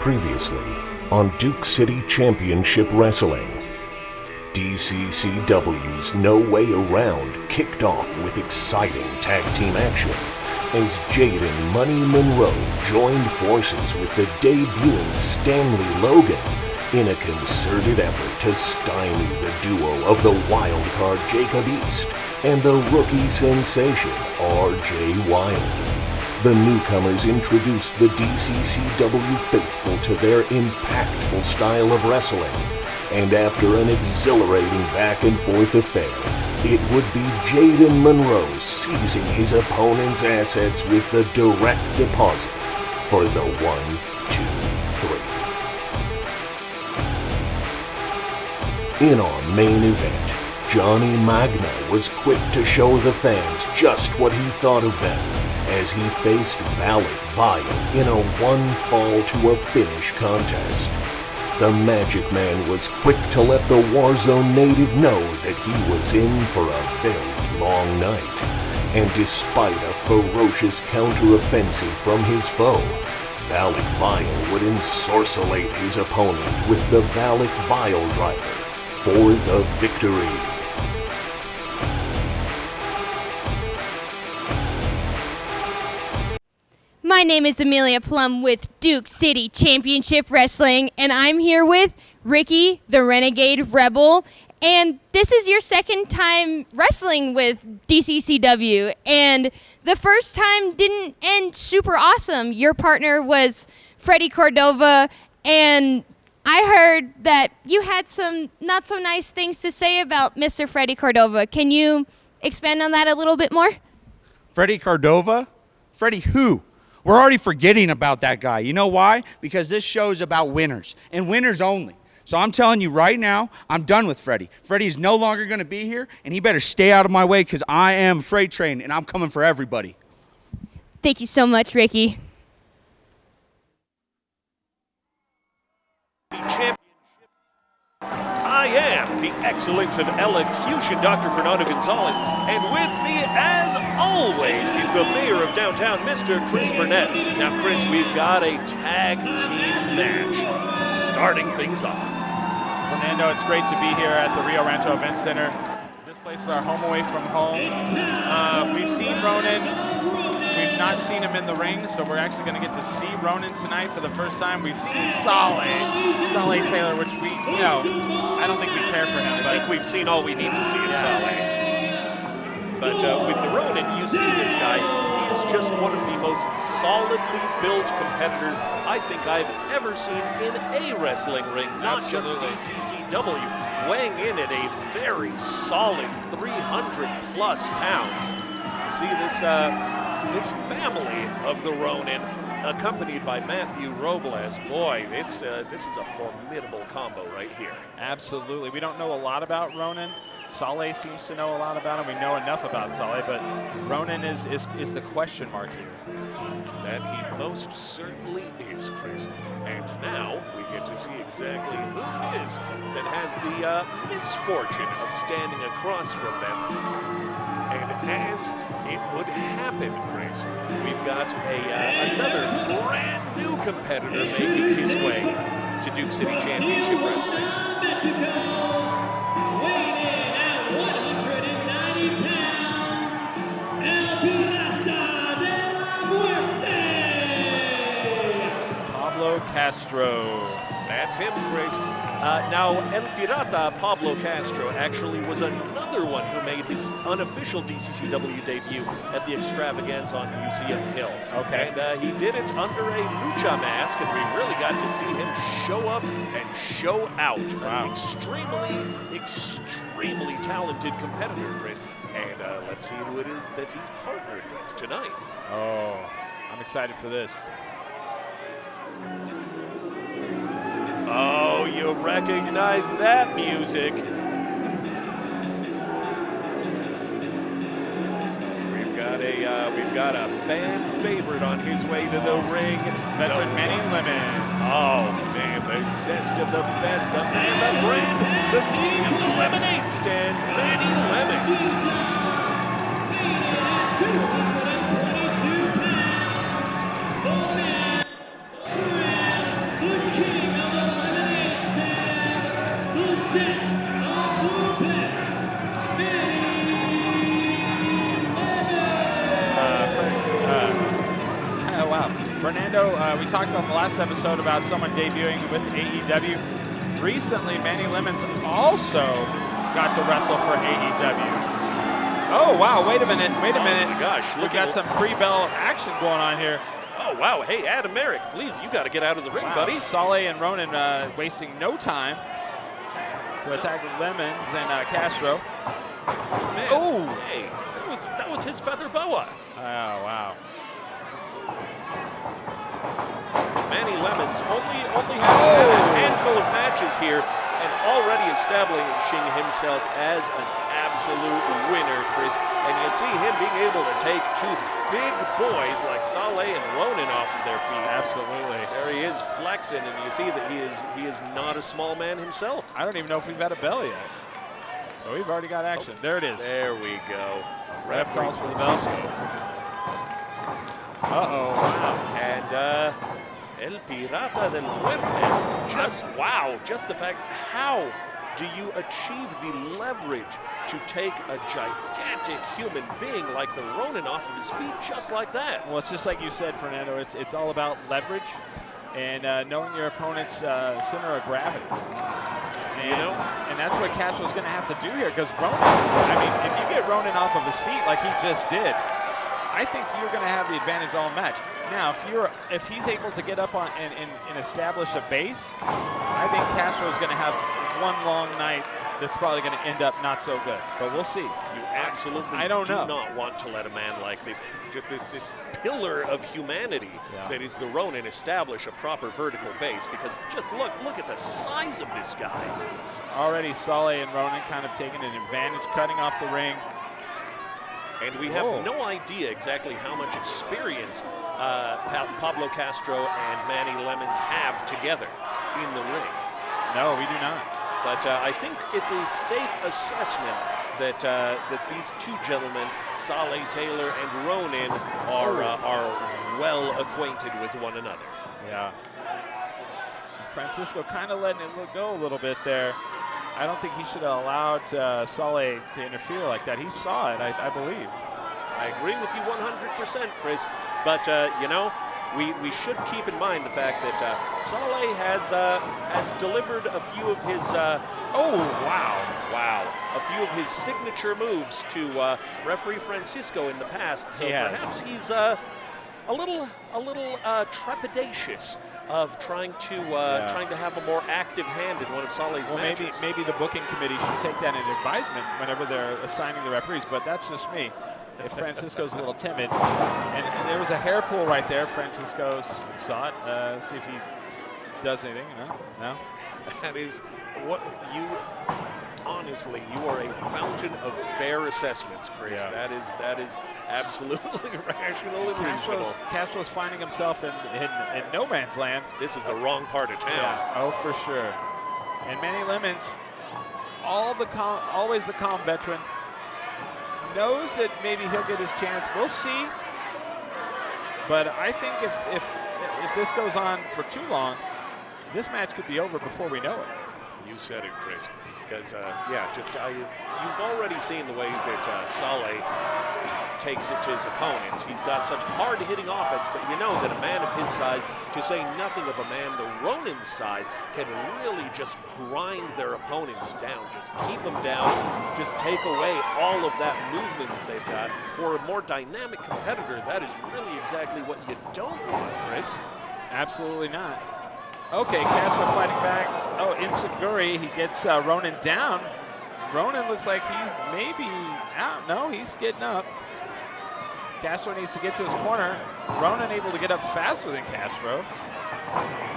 Previously on Duke City Championship Wrestling, DCCW's No Way Around kicked off with exciting tag team action as Jade and Money Monroe joined forces with the debuting Stanley Logan in a concerted effort to stymie the duo of the wildcard Jacob East and the rookie sensation RJ Wild. The newcomers introduced the DCCW faithful to their impactful style of wrestling, and after an exhilarating back-and-forth affair, it would be Jaden Monroe seizing his opponent's assets with the direct deposit for the 1, 2, 3. In our main event, Johnny Magna was quick to show the fans just what he thought of them as he faced Valak Vile in a one-fall-to-a-finish contest. The Magic Man was quick to let the Warzone native know that he was in for a very long night, and despite a ferocious counter-offensive from his foe, Valak Vile would ensorcellate his opponent with the Valak Vile Driver for the victory. My name is Amelia Plum with Duke City Championship Wrestling, and I'm here with Ricky, the Renegade Rebel, and this is your second time wrestling with DCCW, and the first time didn't end super awesome. Your partner was Freddie Cordova, and I heard that you had some not so nice things to say about Mr. Freddie Cordova. Can you expand on that a little bit more? Freddie Cordova? Freddie who? We're already forgetting about that guy. You know why? Because this show's about winners, and winners only. So I'm telling you right now, I'm done with Freddie. Freddie's no longer going to be here, and he better stay out of my way because I am freight train, and I'm coming for everybody. Thank you so much, Ricky. I am the excellence of elocution, Dr. Fernando Gonzalez, and with me, as always, is the mayor of downtown, Mr. Chris Burnett. Now, Chris, we've got a tag team match starting things off. Fernando, it's great to be here at the Rio Rancho Event Center. This place is our home away from home. We've seen Ronin. We've not seen him in the ring, so we're actually going to get to see Ronin tonight for the first time. We've seen Sale Taylor, which we, I don't think we care for him. I think we've seen all we need to see in Sale. But with the Ronin, you see this guy. He is just one of the most solidly built competitors I think I've ever seen in a wrestling ring, not Absolutely. just DCCW, weighing in at a very solid 300-plus pounds. You see this family of the Ronin, accompanied by Matthew Robles. Boy, this is a formidable combo right here. Absolutely. We don't know a lot about Ronin. Sale seems to know a lot about him. We know enough about Sale, but Ronin is the question mark here. That he most certainly is, Chris. And now we get to see exactly who it is that has the misfortune of standing across from them. And as it would happen, Chris, we've got another brand new competitor making his way to Duke City Championship Wrestling. Pablo Castro. That's him, Chris. Now, El Pirata, Pablo Castro, actually was another one who made his unofficial DCCW debut at the Extravaganza on Museum Hill. Okay. And he did it under a lucha mask, and we really got to see him show up and show out. Wow. An extremely talented competitor, Chris. And let's see who it is that he's partnered with tonight. Oh, I'm excited for this. Oh, you recognize that music. We've got a fan favorite on his way to the ring. Veteran Manny Lemons. Oh man, the zest of the best, the man, the brand, the king of the lemonade stand, Manny Lemons. Fernando, we talked on the last episode about someone debuting with AEW. Recently, Manny Lemons also got to wrestle for AEW. Oh, wow, wait a minute. Oh, my gosh. We've got some pre-bell action going on here. Oh, wow. Hey, Adam Merrick, please, you got to get out of the ring, buddy. Sale and Ronin wasting no time to attack Lemons and Castro. Man, oh, hey, that was his feather boa. Oh, wow. Manny Lemons only had a handful of matches here and already establishing himself as an absolute winner, Chris. And you see him being able to take two big boys like Sale and Ronin off of their feet. Absolutely. There he is flexing, and you see that he is not a small man himself. I don't even know if we've had a bell yet. Oh, we've already got action. There it is. There we go. Ref calls for the bell. Uh-oh, wow. And El Pirata del Muerte. Just the fact, how do you achieve the leverage to take a gigantic human being like the Ronin off of his feet just like that? Well, it's just like you said, Fernando. It's all about leverage and knowing your opponent's center of gravity. And that's what Castro's going to have to do here, because Ronin, I mean, if you get Ronin off of his feet like he just did, I think you're going to have the advantage all match. Now, if he's able to get up on and establish a base, I think Castro's going to have one long night that's probably going to end up not so good. But we'll see. You absolutely do not want to let a man like this, just this pillar of humanity that is the Ronin, establish a proper vertical base, because just look at the size of this guy. Already Sale and Ronin kind of taking an advantage, cutting off the ring. And we have no idea exactly how much experience Pablo Castro and Manny Lemons have together in the ring. No, we do not. But I think it's a safe assessment that these two gentlemen, Sale Taylor and Ronin, are well acquainted with one another. Yeah. Francisco kind of letting it go a little bit there. I don't think he should have allowed Sale to interfere like that. He saw it, I believe. I agree with you 100%, Chris. But, we should keep in mind the fact that Sale has delivered a few of his a few of his signature moves to referee Francisco in the past. So perhaps he's a little trepidatious of trying to have a more active hand in one of Sale's matches. Maybe the booking committee should take that in advisement whenever they're assigning the referees, but that's just me. If Francisco's a little timid, and there was a hair pull right there. Francisco saw it. See if he does anything. No. That is what you. Honestly, you are a fountain of fair assessments, Chris. Yeah. That is absolutely rational and reasonable. Castro's finding himself in no man's land. This is the wrong part of town. Yeah. Oh, for sure. And Manny Lemons, always the calm veteran, knows that maybe he'll get his chance. We'll see. But I think if this goes on for too long, this match could be over before we know it. You said it, Chris. Because, you've already seen the way that Sale takes it to his opponents. He's got such hard-hitting offense, but you know that a man of his size, to say nothing of a man the Ronin's size, can really just grind their opponents down, just keep them down, just take away all of that movement that they've got. For a more dynamic competitor, that is really exactly what you don't want, Chris. Absolutely not. Okay, Castro fighting back. Oh, Inseguri, he gets Ronin down. Ronin looks like he's maybe out. No, he's getting up. Castro needs to get to his corner. Ronin able to get up faster than Castro.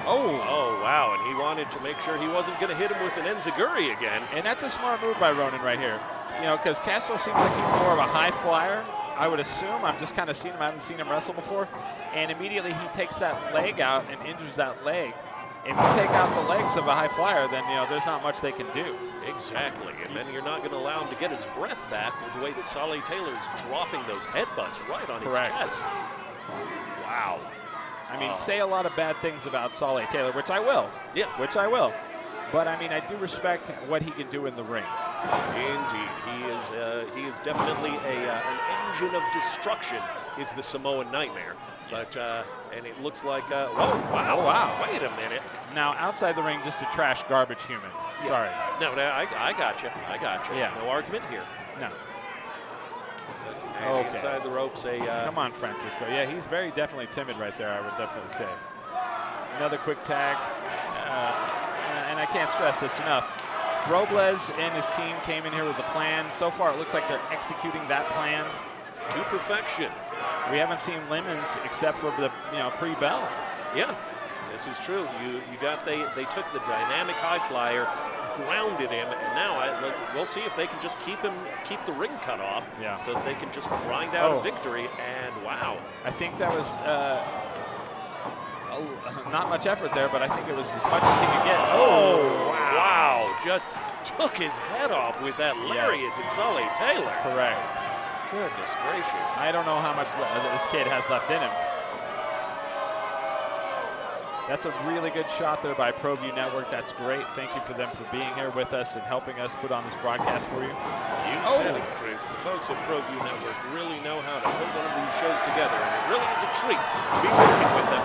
Oh, wow, and he wanted to make sure he wasn't going to hit him with an Enziguri again. And that's a smart move by Ronin right here. You know, because Castro seems like he's more of a high flyer, I would assume. I'm just kind of seeing him. I haven't seen him wrestle before. And immediately he takes that leg out and injures that leg. If you take out the legs of a high flyer, then, you know, there's not much they can do. Exactly, and then you're not going to allow him to get his breath back with the way that Sale Taylor is dropping those headbutts right on his chest. Wow. I mean, say a lot of bad things about Sale Taylor, which I will. Yeah. Which I will. But, I mean, I do respect what he can do in the ring. Indeed. He is definitely an engine of destruction, is the Samoan Nightmare. But, and it looks like, whoa, wow. Oh, wow. Wait a minute. Now, outside the ring, just a trash garbage human. Yeah. Sorry. No, I got you. I got you. Yeah. No argument here. No. And Okay. inside the ropes, Come on, Francisco. Yeah, he's very definitely timid right there, I would definitely say. Another quick tag. And I can't stress this enough. Robles and his team came in here with a plan. So far, it looks like they're executing that plan to perfection. We haven't seen Lemons except for the pre-bell. Yeah, this is true. They took the dynamic high flyer, grounded him, and now we'll see if they can just keep the ring cut off, so that they can just grind out a victory. And wow, I think that was not much effort there, but I think it was as much as he could get. Oh, wow! Just took his head off with that lariat, did Sale Taylor. Correct. Goodness gracious. I don't know how much this kid has left in him. That's a really good shot there by ProView Network. That's great. Thank you for them for being here with us and helping us put on this broadcast for you. You said it, Chris. The folks at ProView Network really know how to put one of these shows together, and it really is a treat to be working with them.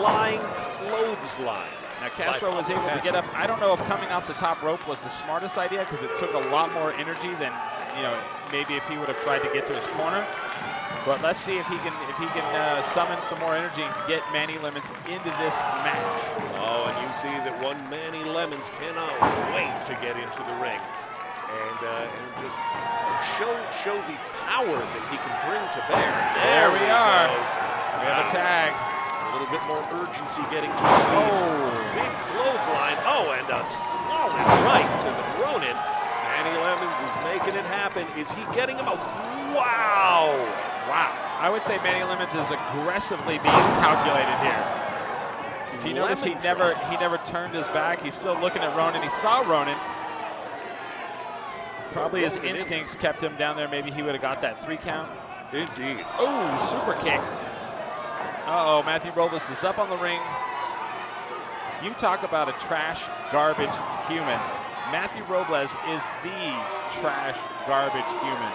Flying clothesline. Now Castro was able to get up. I don't know if coming off the top rope was the smartest idea because it took a lot more energy than maybe if he would have tried to get to his corner. But let's see if he can summon some more energy and get Manny Lemons into this match. Oh, and you see that one Manny Lemons cannot wait to get into the ring and just show the power that he can bring to bear. There we are. Go. We have a tag. A little bit more urgency getting to his feet. Big clothesline. Oh, and a solid right to the Ronin. Manny Lemons is making it happen. Is he getting him? Wow. Wow. I would say Manny Lemons is aggressively being calculated here. If you notice, he never turned his back. He's still looking at Ronin. He saw Ronin. Probably his instincts kept him down there. Maybe he would have got that 3 count. Indeed. Oh, super kick. Uh-oh, Matthew Robles is up on the ring. You talk about a trash garbage human. Matthew Robles is the trash garbage human.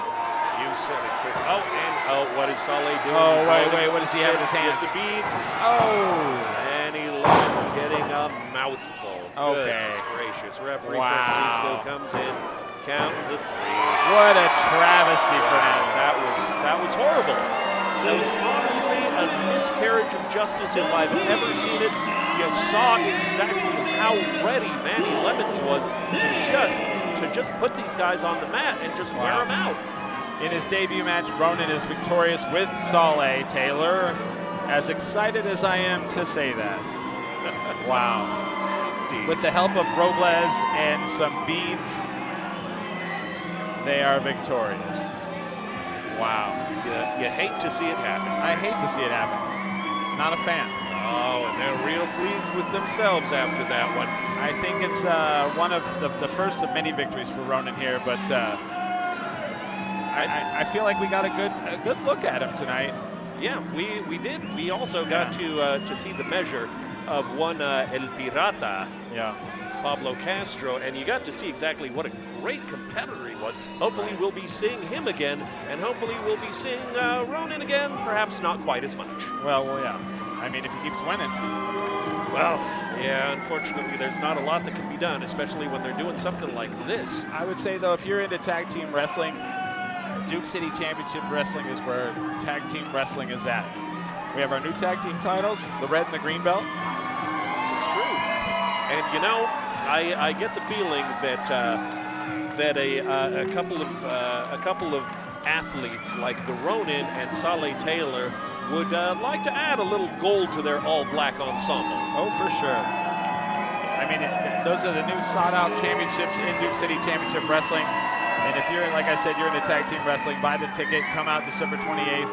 You said it, Chris. Oh, and what is Sale doing? Oh, wait, what does he have in his hands? With the beads. Oh. Manny Lemons getting a mouthful. Okay. Goodness gracious. Referee Francisco comes in, counting the 3. What a travesty for him. That was horrible. That was honestly a miscarriage of justice if I've ever seen it. You saw exactly how ready Manny Lemons was to just put these guys on the mat and just wear them out. In his debut match, Ronin is victorious with Sale Taylor. As excited as I am to say that. Wow. Indeed. With the help of Robles and some beads, they are victorious. Wow. You hate to see it happen. I hate to see it happen. Not a fan. Oh, and they're real pleased with themselves after that one. I think it's one of the first of many victories for Ronin here, but I feel like we got a good look at him tonight. Yeah, we did. We also got to see the measure of one El Pirata, Pablo Castro, and you got to see exactly what a great competitor he was. Hopefully we'll be seeing him again, and hopefully we'll be seeing Ronin again, perhaps not quite as much. Well, yeah. I mean, if he keeps winning. Well, yeah, unfortunately there's not a lot that can be done, especially when they're doing something like this. I would say, though, if you're into tag team wrestling, Duke City Championship Wrestling is where tag team wrestling is at. We have our new tag team titles, the red and the green belt. This is true. And, I get the feeling that a couple of athletes like the Ronin and Sale Taylor would like to add a little gold to their all-black ensemble. Oh, for sure. I mean, those are the new sought-out championships in Duke City Championship Wrestling. And if you're, like I said, you're into tag team wrestling, buy the ticket. Come out December 28th.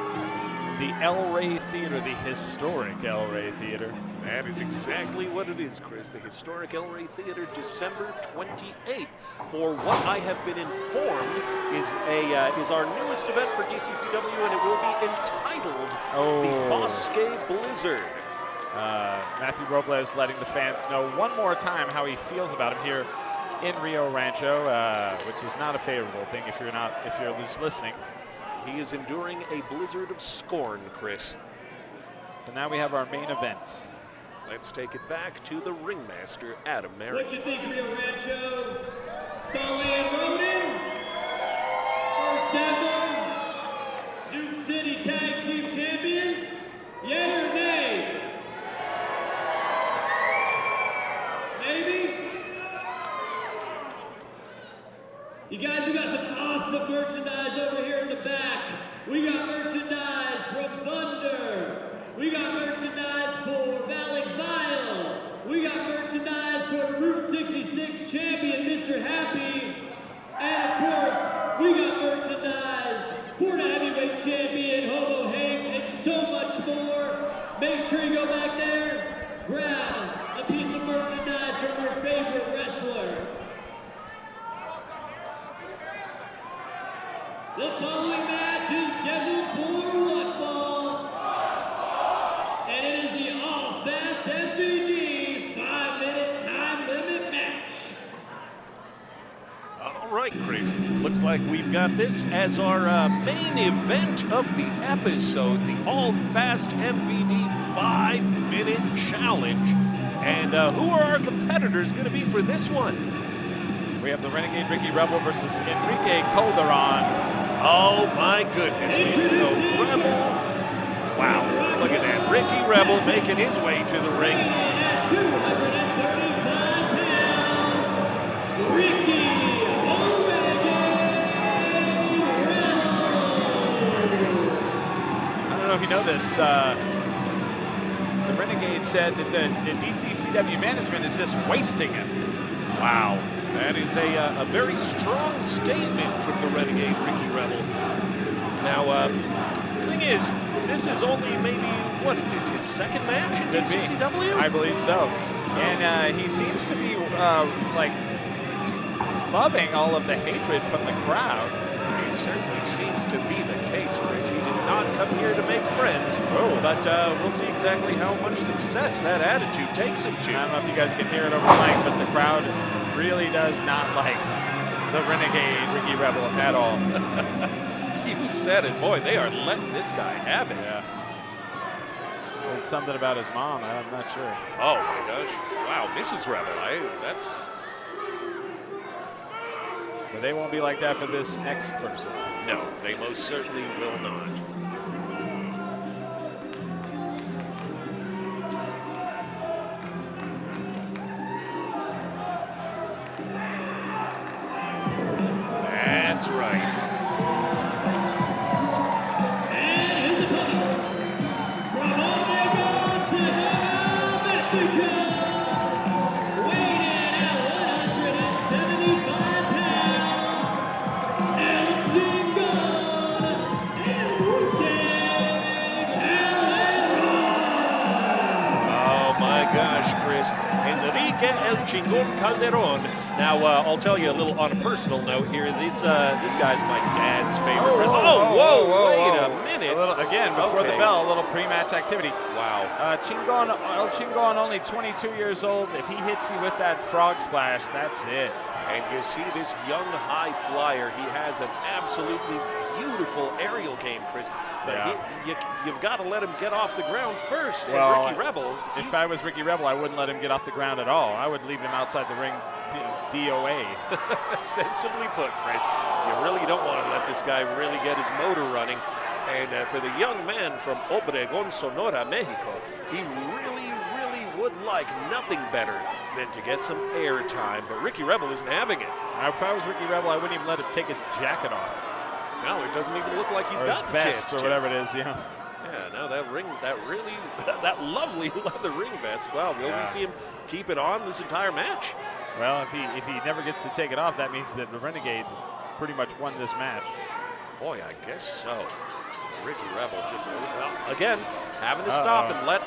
The El Rey Theater, the historic El Rey Theater. That is exactly what it is, Chris. The historic El Rey Theater, December 28th. For what I have been informed is our newest event for DCCW, and it will be entitled the Bosque Blizzard. Matthew Robles letting the fans know one more time how he feels about him here in Rio Rancho, which is not a favorable thing if you're just listening. He is enduring a blizzard of scorn, Chris. So now we have our main event. Let's take it back to the ringmaster, Adam Merrick. What you think, Rio Rancho? Sale Taylor Ronin, first ever Duke City Tag Team Champions, yay or nay? Maybe? You guys, we got some awesome merchandise over here in the back. We got merchandise from Thunder. We got merchandise for Valley Vile. We got merchandise for Route 66 champion, Mr. Happy. And of course, we got merchandise for the heavyweight champion, Hobo Hank, and so much more. Make sure you go back there, grab a piece of merchandise from your favorite wrestler. The following match is scheduled for what fall? And it is the All Fast MVD 5-minute time limit match. All right, Chris. Looks like we've got this as our main event of the episode, the All Fast MVD 5-minute challenge. And who are our competitors going to be for this one? We have the Renegade Ricky Rebel versus Enrique Calderon. Oh my goodness, the Rebel. Wow, look at that. Ricky Rebel making his way to the ring. At 235 pounds, Ricky I don't know if you know this. The Renegade said that the DCCW management is just wasting him. Wow, that is a very strong statement from the Renegade Ricky Rebel. Now, the thing is, this is only maybe, what is this, his second match in DCCW? I believe so. And he seems to be like loving all of the hatred from the crowd. It certainly seems to be the case, Chris. He did not come here to make friends, but we'll see exactly how much success that attitude takes him to. I don't know if you guys can hear it over the mic, but the crowd really does not like the Renegade Ricky Rebel at all. You said it. Boy, they are letting this guy have it. Yeah. It's something about his mom. I'm not sure. Oh, my gosh. Wow, Mrs. Rebel. That's... But they won't be like that for this next person. No, they most certainly will not. That's right. and his opponent, from Oregon City, Mexico, weighing in at 175 pounds, El Chingon, Enrique Calderon. Oh my gosh, Chris. Enrique El Chingon Calderon. Now, I'll tell you a little on a personal note here. This guy's my dad's favorite. Wait a minute. A little, again, before the Okay. bell, a little pre-match activity. Wow. El Chingon, only 22 years old. If he hits you with that frog splash, that's it. And you see this young high flyer. He has an absolutely beautiful aerial game, Chris. But Yeah. you've got to let him get off the ground first. And Well, Ricky Rebel, If I was Ricky Rebel, I wouldn't let him get off the ground at all. I would leave him outside the ring, DOA. sensibly put, Chris, you really don't want to let this guy really get his motor running. And for the young man from Obregón, Sonora, Mexico, he really, really would like nothing better than to get some air time. But Ricky Rebel isn't having it. If I was Ricky Rebel, I wouldn't even let him take his jacket off. No, it doesn't even look like he's Or got his the chance vest or to. whatever it is, yeah. Yeah, no, that lovely leather ring vest. Wow, will Yeah. we see him keep it on this entire match? Well, if he never gets to take it off, that means that the Renegades pretty much won this match. Boy, I guess so. Ricky Rebel just again having to stop and let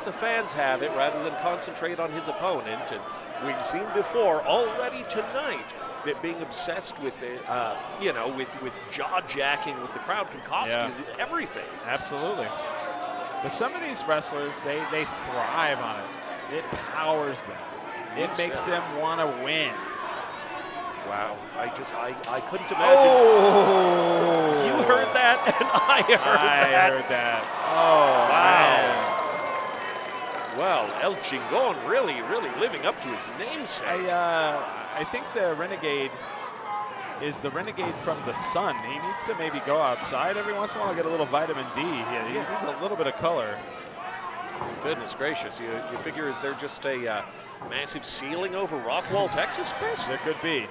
the fans have it rather than concentrate on his opponent. And we've seen before already tonight that being obsessed with it, with jaw jacking with the crowd can cost you everything. Absolutely. But some of these wrestlers, they thrive on it. It powers them. It makes them want to win. Wow, I couldn't imagine. Oh! You heard that, and I heard that. Oh, Wow. Well, El Chingon really living up to his namesake. I think the Renegade is the Renegade from the sun. He needs to maybe go outside every once in a while, get a little vitamin D. He needs a little bit of color. Goodness gracious, you figure is there just a massive ceiling over Rockwall, Texas, Chris? There could be.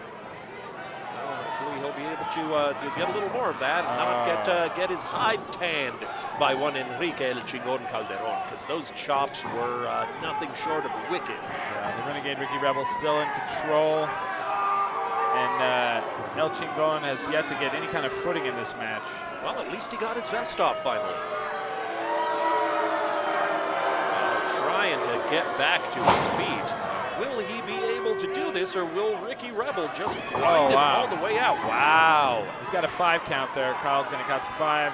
Well, hopefully he'll be able to get a little more of that and not get his hide tanned by one Enrique El Chingon Calderon, because those chops were nothing short of wicked. Yeah, the Renegade Ricky Rebel still in control, and El Chingon has yet to get any kind of footing in this match. Well, at least he got his vest off finally. Trying to get back to his feet. Will he be able to do this, or will Ricky Rebel just grind him all the way out? Wow. He's got a 5 count there. Kyle's going to count to 5.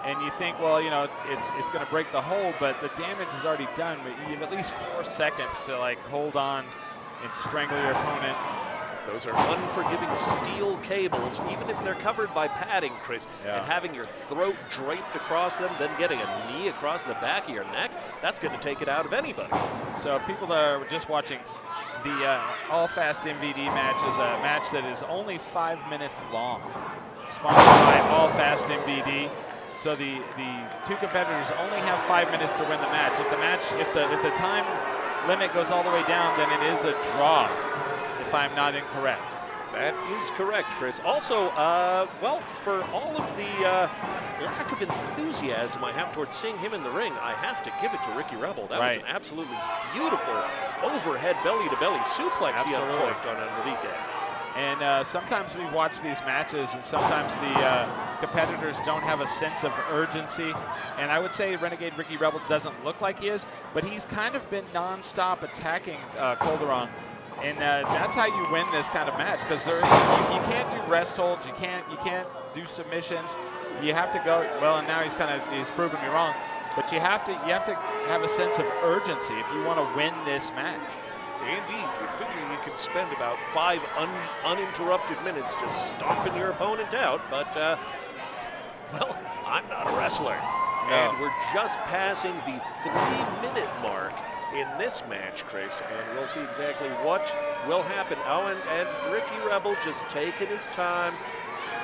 And you think, well, you know, it's going to break the hold, but the damage is already done. But you have at least 4 seconds to, like, hold on and strangle your opponent. Those are unforgiving steel cables, even if they're covered by padding, Chris. Yeah. And having your throat draped across them, then getting a knee across the back of your neck, that's going to take it out of anybody. So people that are just watching, the All Fast MVD match is a match that is only 5 minutes long, sponsored by All Fast MVD. So the 2 competitors only have 5 minutes to win the match. If the time limit goes all the way down, then it is a draw, if I'm not incorrect. That is correct, Chris. Also, well, for all of the lack of enthusiasm I have towards seeing him in the ring, I have to give it to Ricky Rebel. That was an absolutely beautiful overhead belly-to-belly suplex he uncorked on Enrique. And sometimes we watch these matches, and sometimes the competitors don't have a sense of urgency. And I would say Renegade Ricky Rebel doesn't look like he is, but he's kind of been nonstop attacking Calderon. And that's how you win this kind of match, because you can't do rest holds, you can't do submissions. You have to go, well, and now he's proving me wrong, but you have to have a sense of urgency if you want to win this match. Indeed, you'd figure you could spend about 5 uninterrupted minutes just stomping your opponent out, but, well, I'm not a wrestler. No. And we're just passing the 3-minute mark in this match, Chris, and we'll see exactly what will happen. Oh, and Ricky Rebel just taking his time,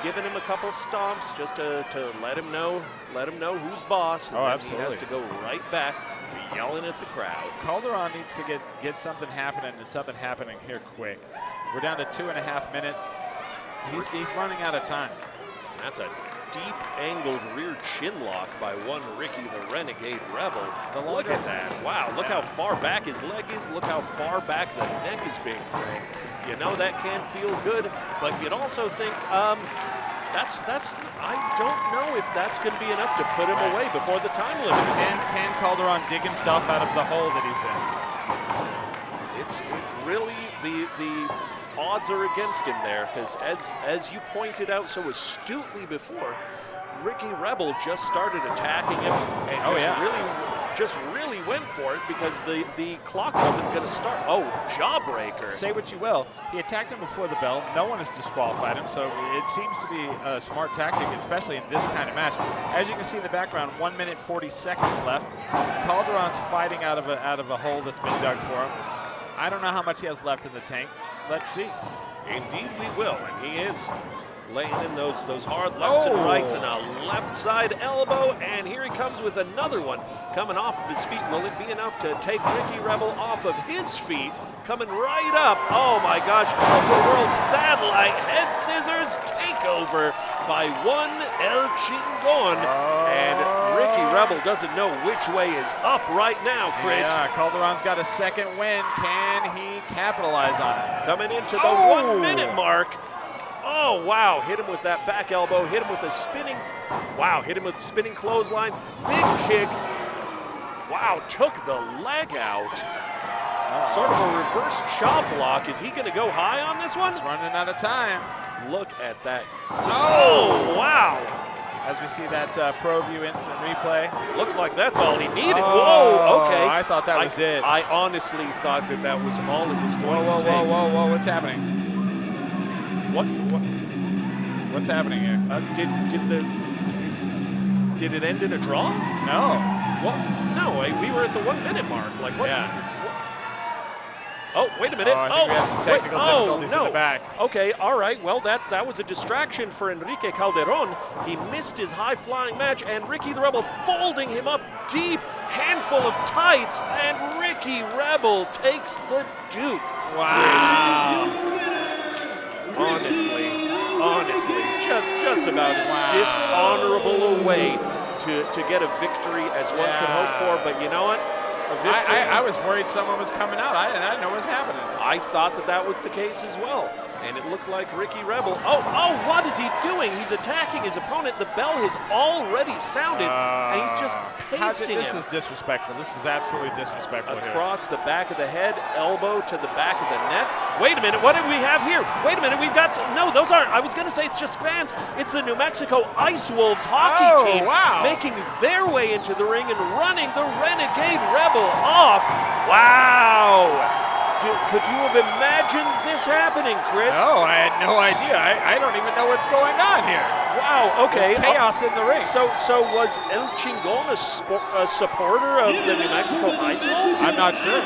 giving him a couple stomps just to let him know who's boss. And then absolutely. He has to go right back to yelling at the crowd. Calderon needs to get something happening, and something happening here quick. We're down to 2.5 minutes. He's running out of time. That's a deep angled rear chin lock by one Ricky the Renegade Rebel. Look at that. Wow, look how far back his leg is. Look how far back the neck is being cranked. You know that can't feel good, but you'd also think I don't know if that's going to be enough to put him away before the time limit is up. Can Calderon dig himself out of the hole that he's in? It really, the odds are against him there, because as you pointed out so astutely before, Ricky Rebel just started attacking him and just really went for it, because the clock wasn't going to start. Oh, jawbreaker. Say what you will, he attacked him before the bell. No one has disqualified him, so it seems to be a smart tactic, especially in this kind of match. As you can see in the background, 1 minute 40 seconds left. Calderon's fighting out of a hole that's been dug for him. I don't know how much he has left in the tank. Let's see. Indeed we will, and he is laying in those hard lefts and rights and a left side elbow, and here he comes with another one coming off of his feet. Will it be enough to take Ricky Rebel off of his feet? Coming right up. Oh my gosh, Total World Satellite head scissors takeover by one El Chingon. And Ricky Rebel doesn't know which way is up right now, Chris. Yeah, Calderon's got a second win. Can he capitalize on it? Coming into the 1 minute mark. Oh, wow, hit him with that back elbow, hit him with a spinning, hit him with spinning clothesline, big kick. Wow, took the leg out. Sort of a reverse chop block. Is he going to go high on this one? He's running out of time. Look at that. Oh, wow. As we see that ProView instant replay. Looks like that's all he needed. Whoa, okay. I thought that was it. I honestly thought that was all it was going to take. Whoa, what's happening? What? What's happening here? Did it end in a draw? No. Well, no, we were at the 1 minute mark. Like what? Yeah. Oh, wait a minute. I think we had some technical difficulties in the back. Okay, all right. Well, that was a distraction for Enrique Calderon. He missed his high-flying match, and Ricky the Rebel folding him up deep, handful of tights, and Ricky Rebel takes the Duke. Wow. Honestly, just about as dishonorable a way to get a victory as one could hope for. But you know what? A victory. I was worried someone was coming out. I didn't know what was happening. I thought that was the case as well. And it looked like Ricky Rebel. Oh, what is he doing? He's attacking his opponent. The bell has already sounded, and he's just pasting This him. is disrespectful. This is absolutely disrespectful Across the back of the head, elbow to the back of the neck. Wait a minute, what do we have here? Wait a minute, we've got no, those aren't. I was going to say it's just fans. It's the New Mexico Ice Wolves hockey team making their way into the ring and running the Renegade Rebel off. Wow. Could you have imagined this happening, Chris? No, I had no idea. I don't even know what's going on here. Wow, okay. There's chaos in the ring. So was El Chingon a supporter of the New Mexico Ice Wolves? I'm not sure.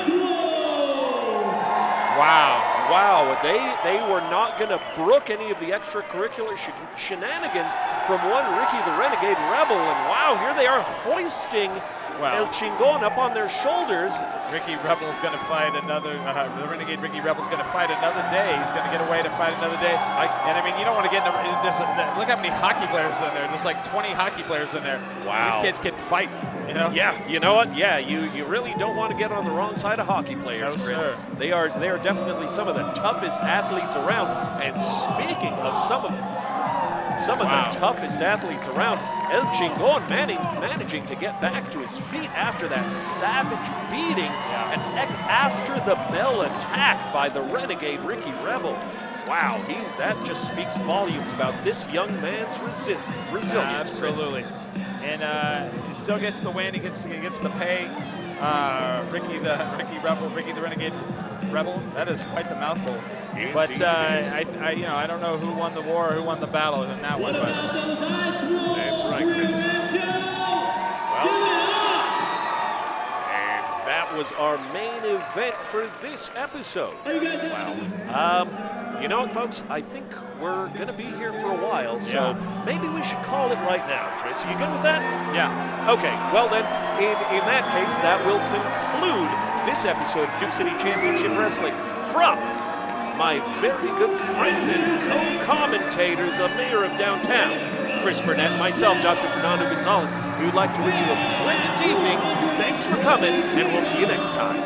Wow. Wow, they were not going to brook any of the extracurricular shenanigans from one Ricky the Renegade Rebel, and wow, here they are hoisting El Chingon up on their shoulders. Ricky Rebel's going to fight another, the Renegade Ricky Rebel's going to fight another day. He's going to get away to fight another day. And I mean, you don't want to get in look how many hockey players in there. There's like 20 hockey players in there. Wow. These kids can fight, you know? Yeah, you know what? Yeah, you really don't want to get on the wrong side of hockey players, No, Chris. sir. They are definitely some of the toughest athletes around. And speaking of some of the toughest athletes around, El Chingon managing to get back to his feet after that savage beating and after the bell attack by the Renegade Ricky Rebel. Wow, that just speaks volumes about this young man's resilience. Absolutely. And he still gets the win. He gets the pay. Ricky the Renegade Rebel. That is quite the mouthful. Indeed But I don't know who won the war or who won the battle in that one. But that's right, Chris. Well, and that was our main event for this episode. Wow. You know what, folks? I think we're going to be here for a while, so maybe we should call it right now, Chris. You good with that? Yeah. Okay, well then, in that case, that will conclude this episode of Duke City Championship Wrestling from my very good friend and co-commentator, the mayor of downtown, Chris Burnett, and myself, Dr. Fernando Gonzalez. We would like to wish you a pleasant evening. Thanks for coming, and we'll see you next time.